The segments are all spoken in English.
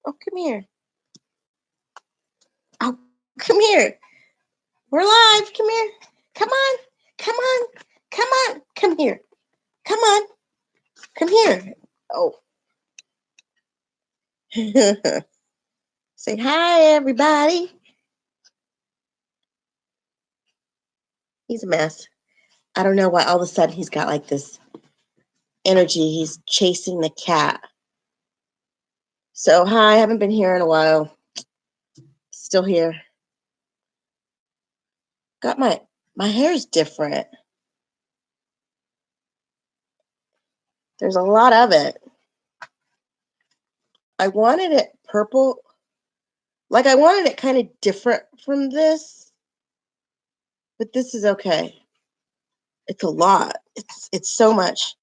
Oh, come here. Oh, come here. We're live. Come here. Come on. Come on. Come on. Come here. Come on. Come here. Oh. Say hi, everybody. He's a mess. I don't know why all of a sudden he's got like this energy. He's chasing the cat. So, hi. I haven't been here in a while. Still here. Got my hair's different. There's a lot of it. I wanted it purple. Like I wanted it kind of different from this, but this is okay. It's a lot. It's so much.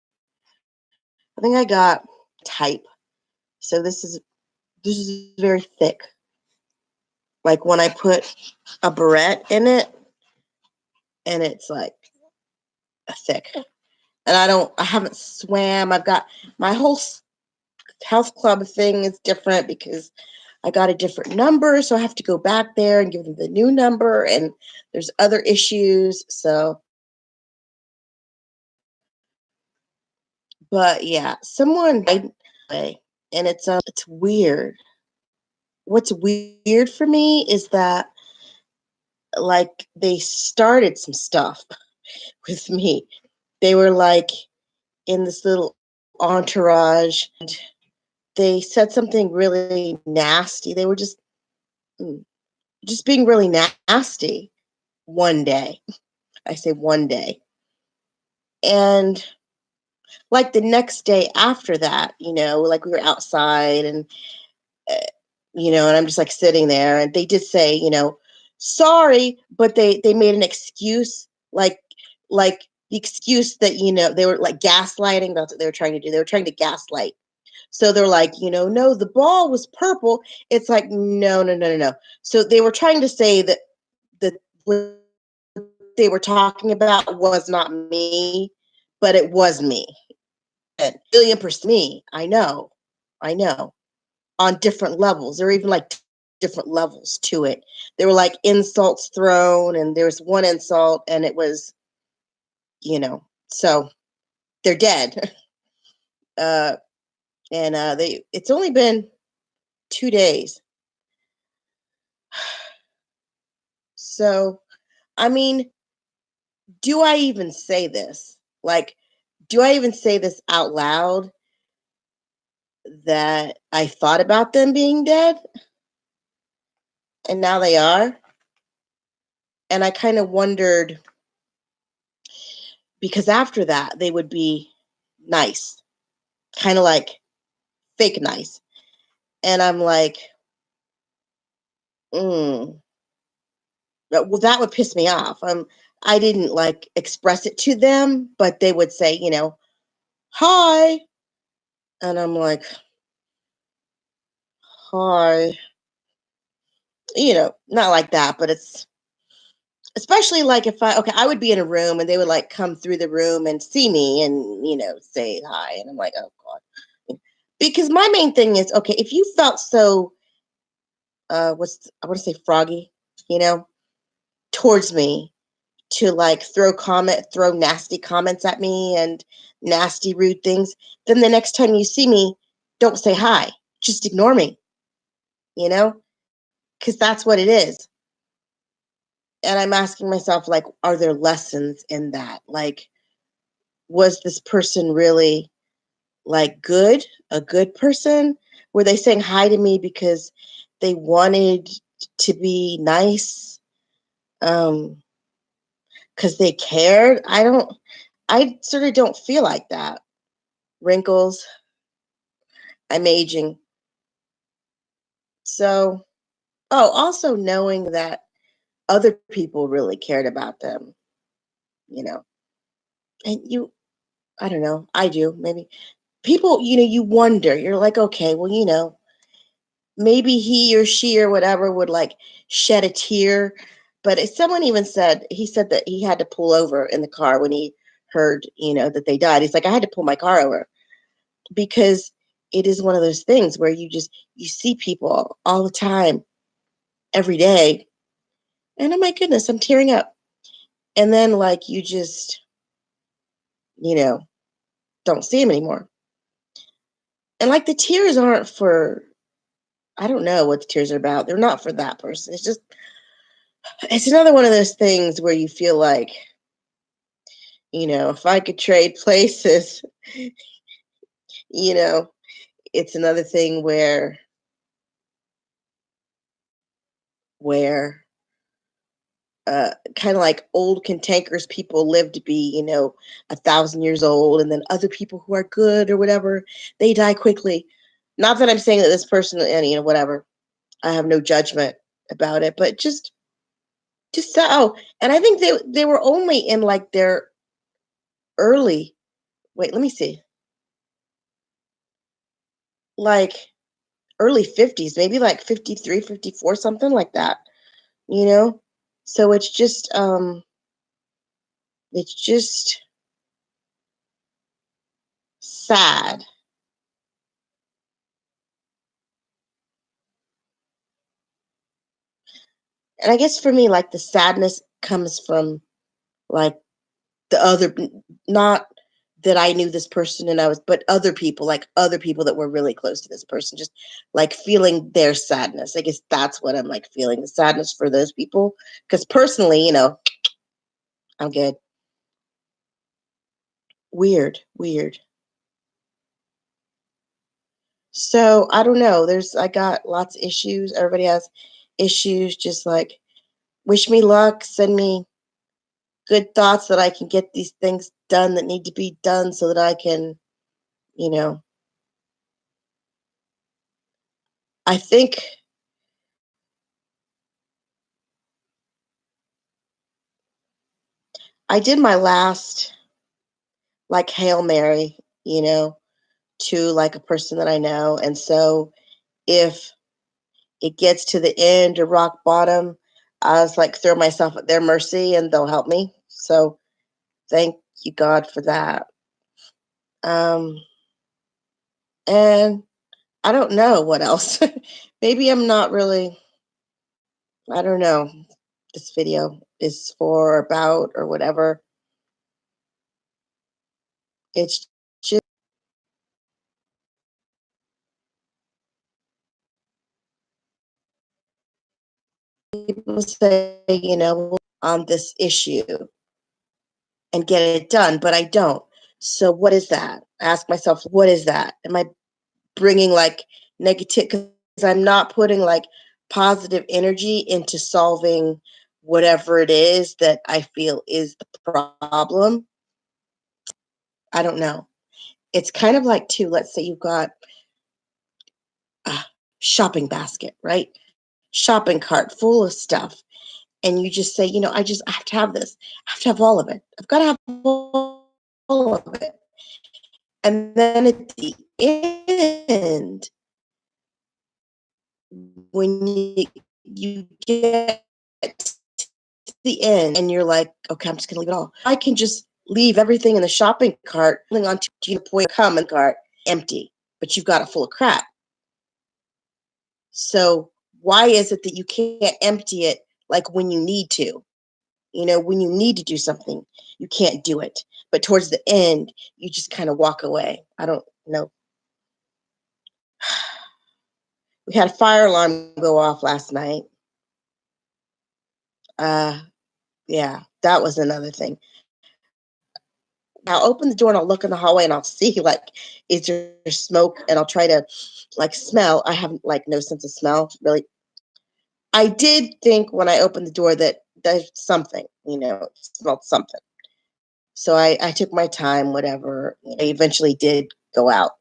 I think I got type. So this is very thick. Like when I put a barrette in it, and it's like thick. And I haven't swam. I've got my whole health club thing is different because I got a different number, so I have to go back there and give them the new number, and there's other issues. So, but yeah, someone died today, and it's weird. What's weird for me is that like they started some stuff with me. They were like in this little entourage, and they said something really nasty. They were just being really nasty one day. I say one day. And like the next day after that, like we were outside and, uh, and I'm just like sitting there and they did say, sorry, but they made an excuse, like the excuse that, they were like gaslighting. That's what they were trying to do. They were trying to gaslight. So they're like, no, the ball was purple. It's like, no, no, no, no, no. So they were trying to say that what they were talking about was not me, but it was me. And 1,000,000% me. I know. On different levels. There were even like different levels to it. There were like insults thrown, and there was one insult, and it was, so they're dead. Uh, and it's only been 2 days. So, I mean, do I even say this? Like, do I even say this out loud that I thought about them being dead and now they are? And I kind of wondered because after that they would be nice, kind of like fake nice. And I'm like, well, that would piss me off. I didn't like express it to them, but they would say, hi. And I'm like, hi. Not like that, but it's especially like if I would be in a room and they would like come through the room and see me and, say hi. And I'm like, oh God. Because my main thing is, okay, if you felt so, I want to say froggy, you know, towards me to like throw nasty comments at me and nasty, rude things, then the next time you see me, don't say hi. Just ignore me, you know, because that's what it is. And I'm asking myself, like, are there lessons in that? Like, was this person really like a good person? Were they saying hi to me because they wanted to be nice? Because they cared? I sort of don't feel like that. Wrinkles, I'm aging. So, oh, also knowing that other people really cared about them, you know, and I don't know, I do, maybe. People, you wonder, you're like, okay, well, maybe he or she or whatever would like shed a tear. But someone even he said that he had to pull over in the car when he heard, that they died. He's like, I had to pull my car over because it is one of those things where you see people all the time, every day, and oh my goodness, I'm tearing up. And then like you just, you know, don't see them anymore. And like the tears aren't for, I don't know what the tears are about. They're not for that person. It's another one of those things where you feel like, if I could trade places, you know, it's another thing where kind of like old cantankerous people live to be, 1,000 years old, and then other people who are good or whatever, they die quickly. Not that I'm saying that this person, and whatever, I have no judgment about it, but just so. Oh, and I think they were only in like their early. Wait, let me see. Like early 50s, maybe like 53, 54, something like that. You know, so it's just sad. And I guess for me, like the sadness comes from like the other, not that I knew this person and but other people, like other people that were really close to this person, just like feeling their sadness. I guess that's what I'm like feeling, the sadness for those people. Because personally, I'm good. Weird, weird. So I don't know. I got lots of issues. Everybody has issues. Just like wish me luck, send me good thoughts that I can get these things done that need to be done so that I can, you know, I think I did my last like Hail Mary, to like a person that I know. And so if it gets to the end or rock bottom, I was like throw myself at their mercy and they'll help me. So thank you God for that. Um and I don't know what else. Maybe I'm not really, I don't know, this video is for or about or whatever. It's just people say, on this issue and get it done, but I don't. So what is that? I ask myself, what is that? Am I bringing like negative? Because I'm not putting like positive energy into solving whatever it is that I feel is the problem. I don't know. It's kind of like too. Let's say you've got a shopping basket, right? Shopping cart full of stuff, and you just say, I have to have this. I have to have all of it. I've got to have all of it. And then at the end, when you get to the end and you're like, okay, I'm just gonna leave it all. I can just leave everything in the shopping cart, holding on to your point, come and cart empty, but you've got it full of crap. So why is it that you can't empty it like when you need to? When you need to do something, you can't do it. But towards the end, you just kind of walk away. I don't know. We had a fire alarm go off last night. Uh, yeah, that was another thing. I'll open the door and I'll look in the hallway and I'll see like, is there smoke? And I'll try to like smell. I have like no sense of smell really. I did think when I opened the door that there's something, it smelled something. So I took my time, whatever. I eventually did go out.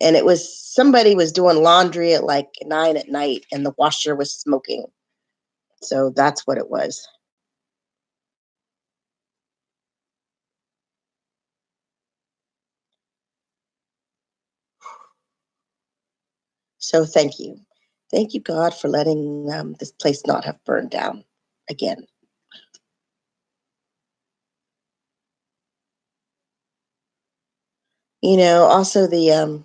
And it was somebody was doing laundry at like 9 at night and the washer was smoking. So that's what it was. So thank you. Thank you, God, for letting this place not have burned down again. Also the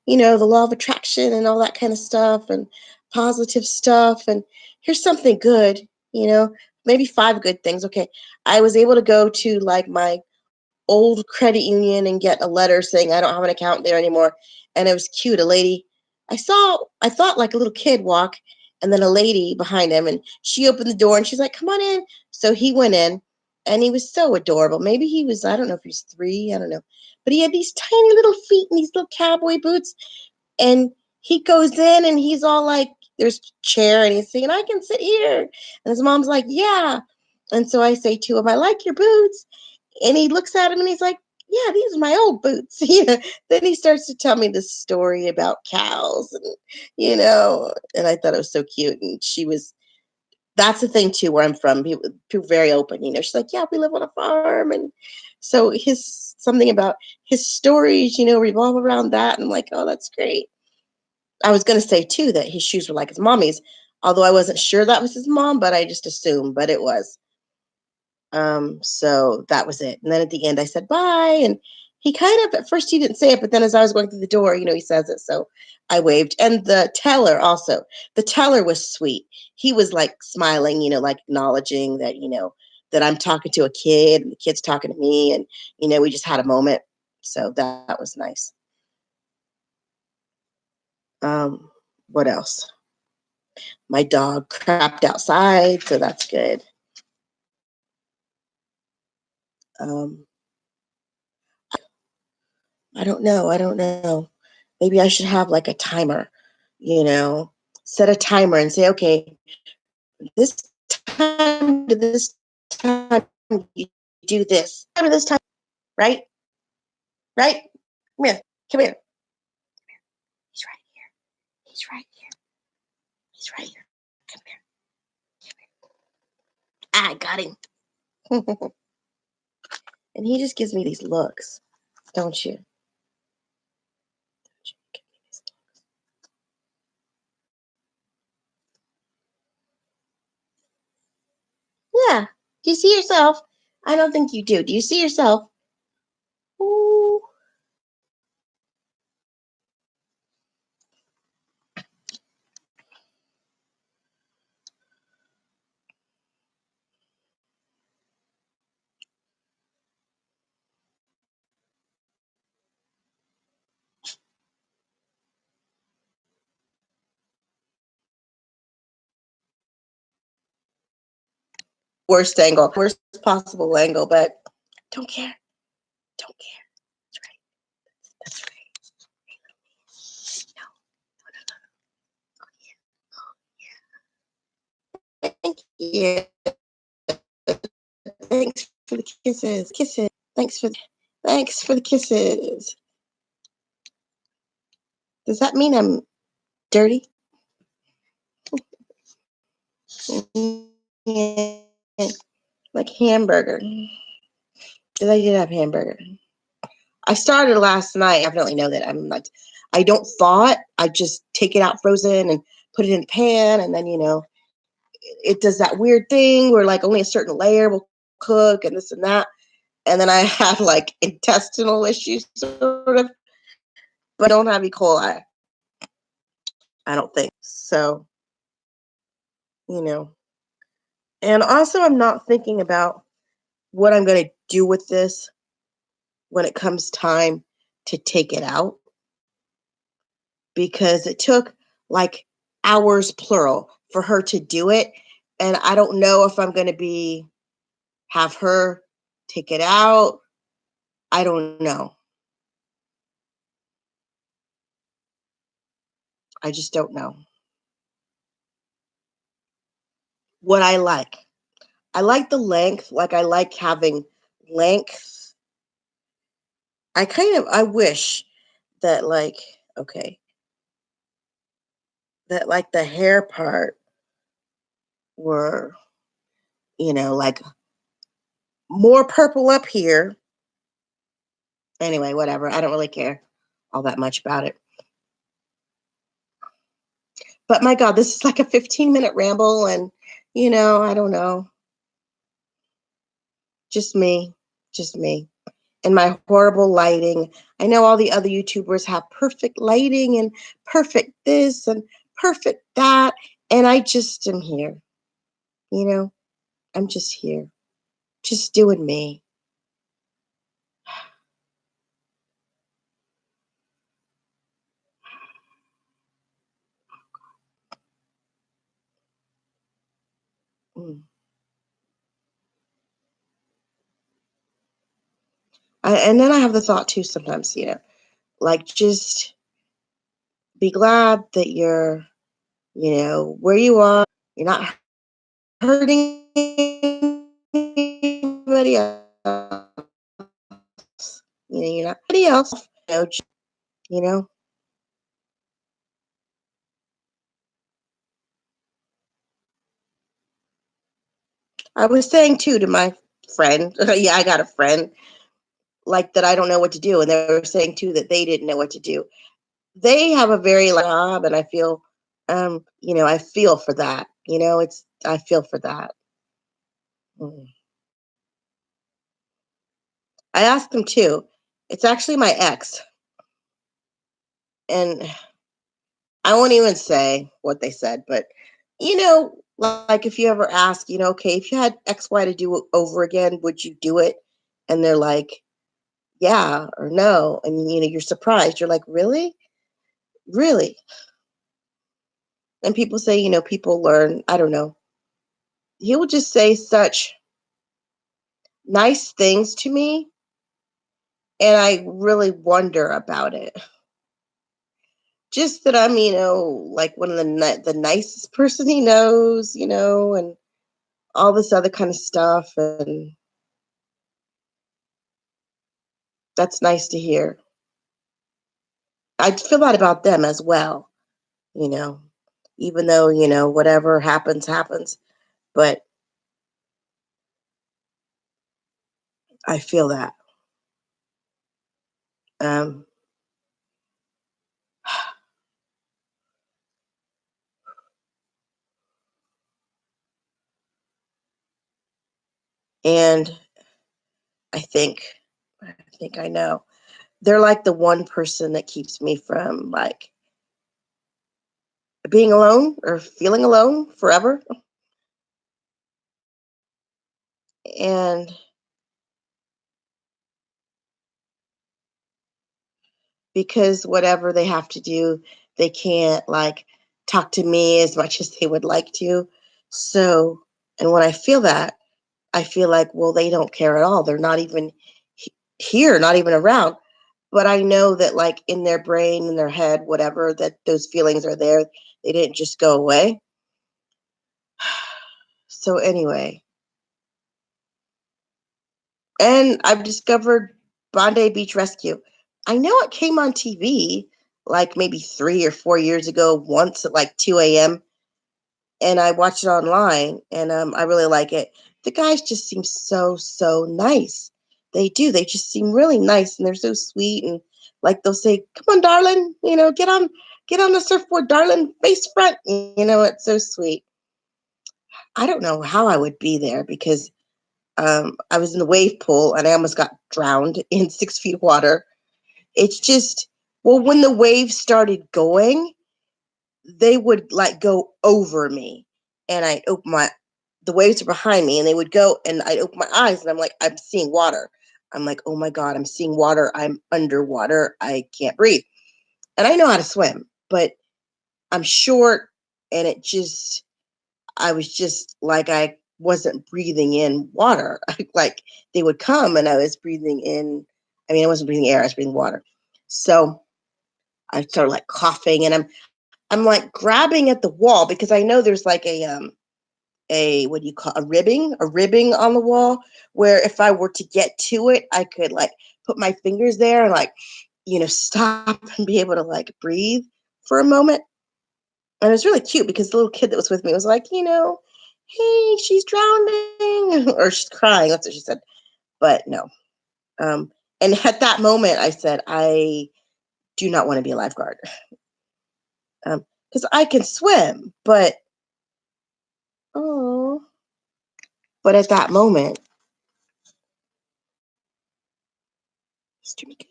the law of attraction and all that kind of stuff and positive stuff. And here's something good, you know, maybe five good things. Okay. I was able to go to like my old credit union and get a letter saying I don't have an account there anymore. And it was cute. A lady I thought like a little kid walk, and then a lady behind him, and she opened the door and she's like, come on in. So he went in and he was so adorable. Maybe he was, I don't know if he was 3, I don't know. But he had these tiny little feet and these little cowboy boots. And he goes in and he's all like, there's a chair and he's saying, I can sit here. And his mom's like, yeah. And so I say to him, I like your boots. And he looks at him and he's like, yeah, these are my old boots. Then he starts to tell me this story about cows and I thought it was so cute. And that's the thing too, where I'm from. People very open, she's like, yeah, we live on a farm. And so something about his stories, revolve around that. And I'm like, oh, that's great. I was going to say too, that his shoes were like his mommy's, although I wasn't sure that was his mom, but I just assumed, but it was. So that was it. And then at the end I said bye. And he kind of, at first he didn't say it, but then as I was going through the door, he says it. So I waved. And the teller was sweet. He was like smiling, like acknowledging that, that I'm talking to a kid and the kid's talking to me. And, we just had a moment. So that was nice. What else? My dog crapped outside, so that's good. Um, I don't know. I don't know. Maybe I should have like a timer, set a timer and say, okay, this time to this time, you do this. Time to this time, right? Right? Come here. Come here. He's right here. He's right here. He's right here. Come here. I got him. And he just gives me these looks, don't you? Yeah. Do you see yourself? I don't think you do. Do you see yourself? Ooh. Worst possible angle, but don't care. Don't care. That's right. That's right. No, no, no. Thank you. Thanks for the kisses. Kisses. Thanks for the kisses. Does that mean I'm dirty? Yeah. Like hamburger. Because I did have hamburger. I started last night. I definitely know that I'm not. I don't thaw it. I just take it out frozen and put it in a pan, and then it does that weird thing where like only a certain layer will cook and this and that. And then I have like intestinal issues, sort of, but I don't have E. coli. I don't think so. You know, and also I'm not thinking about what I'm going to do with this when it comes time to take it out, because it took like hours plural for her to do it, and I don't know if I'm going to be have her take it out. I don't know. I just don't know. What I like. I like the length. Like I like having length. I wish that like, okay, that like the hair part were, like more purple up here. Anyway, whatever. I don't really care all that much about it. But my God, this is like a 15-minute ramble, and I don't know. Just me. Just me. And my horrible lighting. I know all the other YouTubers have perfect lighting and perfect this and perfect that. And I just am here, you know, I'm just here, just doing me. Mm. And then I have the thought too sometimes, like just be glad that you're, where you are. You're not hurting anybody else. You're not anybody else. You know. I was saying too to my friend, yeah, I got a friend like that. I don't know what to do, and they were saying too that they didn't know what to do. They have a very like, job, and I feel, I feel for that. I feel for that. Mm. I asked them too. It's actually my ex, and I won't even say what they said, but like if you ever ask, okay, if you had X, Y to do it over again, would you do it? And they're like, yeah or no, and you're surprised. You're like, really, really? And people say, people learn. I don't know. He will just say such nice things to me, and I really wonder about it. Just that I'm, like one of the nicest person he knows, and all this other kind of stuff, and that's nice to hear. I feel that about them as well, you know, even though, whatever happens, happens. But I feel that. Um, and I think I know. They're like the one person that keeps me from like being alone or feeling alone forever. And because whatever they have to do, they can't like talk to me as much as they would like to. So, and when I feel that, I feel like, well, they don't care at all. They're not even here, not even around. But I know that, like, in their brain, in their head, whatever, that those feelings are there. They didn't just go away. So, anyway, and I've discovered Bondi Beach Rescue. I know it came on TV like maybe 3 or 4 years ago, once at like 2 a.m. And I watched it online, and I really like it. The guys just seem so so nice. They do. They just seem really nice, and they're so sweet. And like they'll say, "Come on, darling, get on the surfboard, darling, face front." It's so sweet. I don't know how I would be there because I was in the wave pool and I almost got drowned in 6 feet water. It's just, well, when the waves started going, they would like go over me, and I'd open the waves are behind me, and they would go, and I'd open my eyes, and I'm like, I'm seeing water. I'm like, oh my God, I'm seeing water. I'm underwater. I can't breathe. And I know how to swim, but I'm short, and I was just like, I wasn't breathing in water. Like they would come, and I was breathing in, I mean, I wasn't breathing air, I was breathing water. So I started like coughing, and I'm like grabbing at the wall because I know there's like a what do you call a ribbing on the wall where if I were to get to it, I could like put my fingers there and like stop and be able to like breathe for a moment. And it was really cute because the little kid that was with me was like, hey, she's drowning or she's crying. That's what she said. But no. And at that moment, I said, I do not want to be a lifeguard because I can swim, oh, but at that moment, Mr. Nico,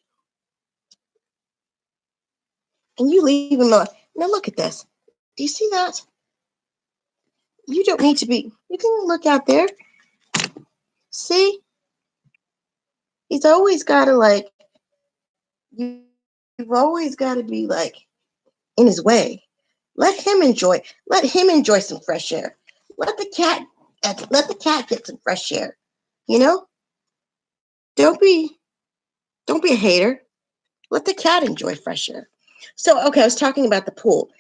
and you leave him alone. Now look at this. Do you see that? You don't need to be. You can look out there. See, he's always got to like. You've always got to be like in his way. Let him enjoy some fresh air. Let the cat get some fresh air. You know? Don't be don't be a hater. Let the cat enjoy fresh air. So okay, I was talking about the pool.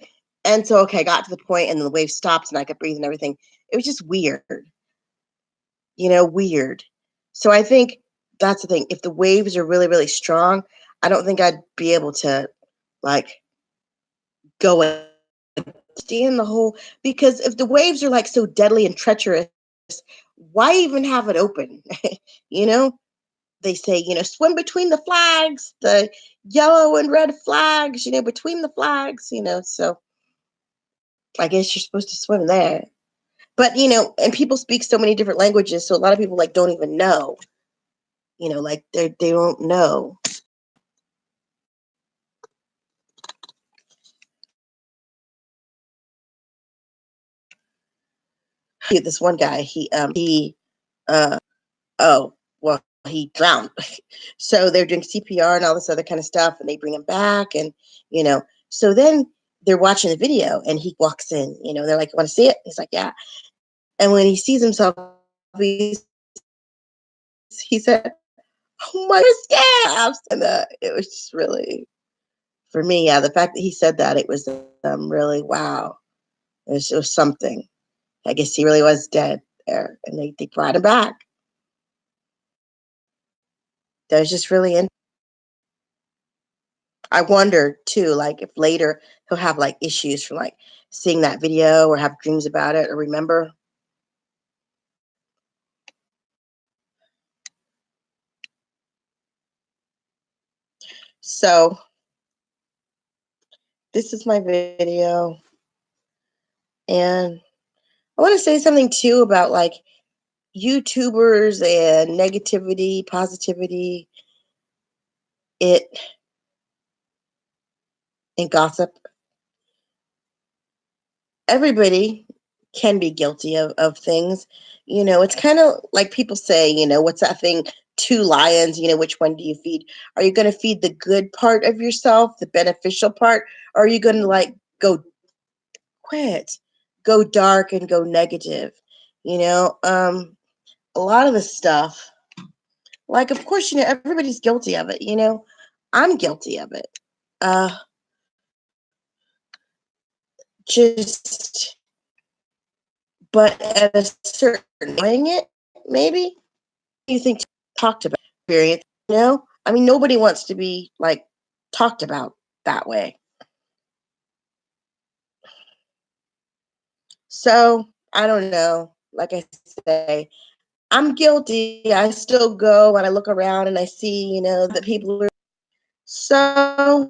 And so okay, I got to the point and the wave stopped and I could breathe and everything. It was just weird. Weird. So I think that's the thing. If the waves are really, really strong, I don't think I'd be able to like go and stay in the whole, because if the waves are like so deadly and treacherous, why even have it open? you know, they say, swim between the flags, the yellow and red flags, between the flags, so I guess you're supposed to swim there. But, and people speak so many different languages, so a lot of people like don't even know, like they don't know. This one guy, uh oh, well, he drowned. So they're doing CPR and all this other kind of stuff, and they bring him back, and so then they're watching the video, and he walks in. They're like, "Want to see it?" He's like, "Yeah." And when he sees himself, he said, "Oh my God!" And it was just really, for me, yeah. The fact that he said that, it was really wow. It was something. I guess he really was dead there, and they brought him back. That was just really interesting. I wonder too, like if later he'll have like issues from like seeing that video or have dreams about it or remember. So this is my video, and I want to say something too about like YouTubers and negativity, positivity, it and gossip. Everybody can be guilty of things. It's kind of like people say, what's that thing? Two lions, which one do you feed? Are you going to feed the good part of yourself, the beneficial part? Or are you going to like quit, go dark and go negative? A lot of the stuff, like, of course, everybody's guilty of it. I'm guilty of it. Uh, just, but at a certain doing it, maybe you think talked about experience, I mean, nobody wants to be like talked about that way. So I don't know. Like I say, I'm guilty. I still go and I look around and I see, that people are so